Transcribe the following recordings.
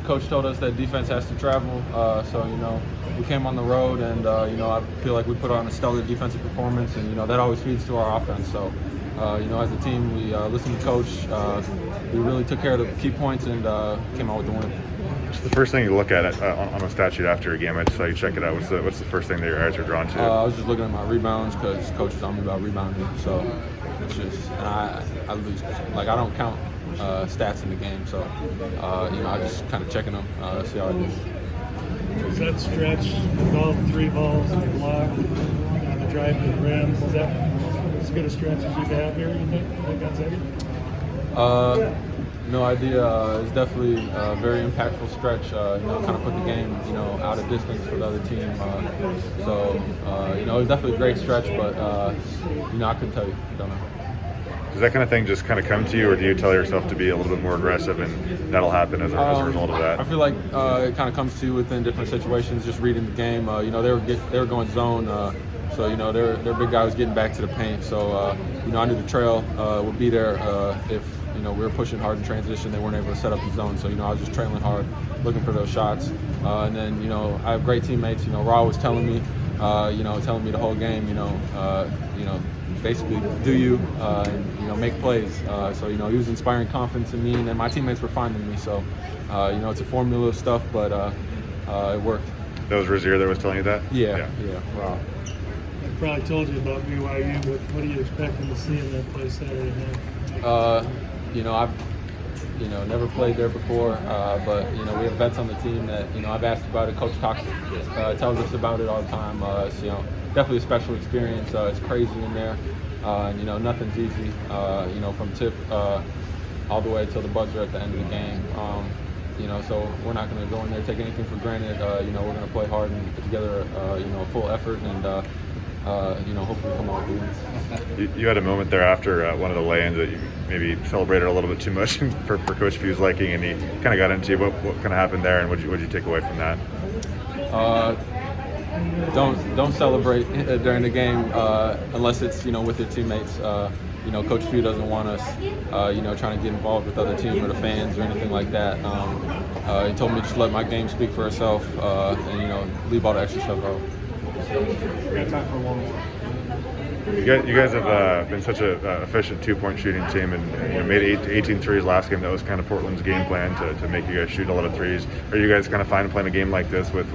Coach told us that defense has to travel. So, we came on the road, and, I feel like we put on a stellar defensive performance, and, that always feeds to our offense. So, as a team, we listened to Coach. We really took care of the key points and came out with the win. What's the first thing you look at on a stat sheet after a game? I just saw you check it out. What's the first thing that your eyes are drawn to? I was just looking at my rebounds because Coach was on me about rebounding. So it's just, and I lose. Like, I don't count stats in the game. So, I just kind of checking them, see how I do. Was that stretch with all the 3 balls and the block on the drive to the rim? Was that as good a stretch as you've had here, you think, at Gonzaga? No idea. It's definitely a very impactful stretch. Kind of put the game, out of distance for the other team. It was definitely a great stretch, but I couldn't tell you. I don't know. Does that kind of thing just kind of come to you, or do you tell yourself to be a little bit more aggressive, and that'll happen as a result of that? I feel like it kind of comes to you within different situations, just reading the game. They were going zone, so their big guy was getting back to the paint. So I knew the trail would be there if we were pushing hard in transition. They weren't able to set up the zone, so I was just trailing hard, looking for those shots. And then I have great teammates. Ra was telling me the whole game. Basically do you and make plays. So he was inspiring confidence in me, and then my teammates were finding me. So it's a formula of stuff, but it worked. That was Rozier that was telling you that? Yeah. Wow. I probably told you about BYU, but what are you expecting to see in that place Saturday night? I've never played there before, but we have vets on the team that I've asked about it. Coach Cox tells us about it all the time. It's definitely a special experience. It's crazy in there, and nothing's easy. From tip all the way till the buzzer at the end of the game. So we're not going to go in there take anything for granted. We're going to play hard and put together a full effort and. Hopefully come out with wins. You had a moment there after one of the lay-ins that you maybe celebrated a little bit too much for Coach Pugh's liking, and he kind of got into you. What kind of happened there, and what did you take away from that? Don't celebrate during the game unless it's with your teammates. Coach Pugh doesn't want us trying to get involved with other team or the fans or anything like that. He told me just let my game speak for itself and leave all the extra stuff out. We got time for one more. You guys have been such an efficient 2-point shooting team, and made 18 threes last game. That was kind of Portland's game plan to make you guys shoot a lot of threes. Are you guys kind of fine playing a game like this with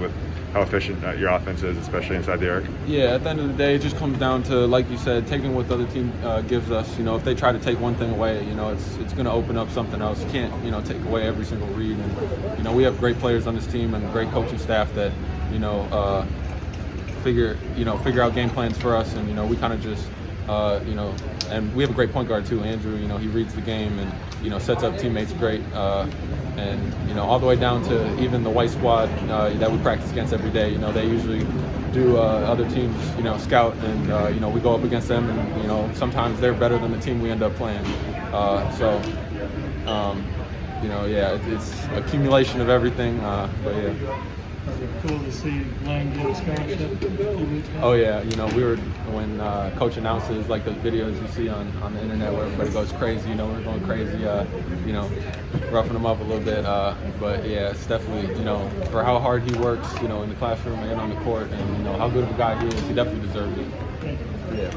how efficient your offense is, especially inside the arc? Yeah, at the end of the day, it just comes down to, like you said, taking what the other team gives us. If they try to take one thing away, it's going to open up something else. You can't, take away every single read. And we have great players on this team and great coaching staff that, figure out game plans for us, and we kind of just and we have a great point guard too, Andrew. He reads the game and sets up teammates great, and all the way down to even the white squad that we practice against every day. They usually do other teams scout, and we go up against them, and sometimes they're better than the team we end up playing. It's accumulation of everything, but yeah. Cool to see Lang get a scholarship a few weeks ago. Oh yeah, we were when Coach announces like those videos you see on the internet where everybody goes crazy. We're going crazy, roughing them up a little bit. But yeah, it's definitely for how hard he works, in the classroom and on the court, and how good of a guy he is, he definitely deserves it. Thank you. Yeah.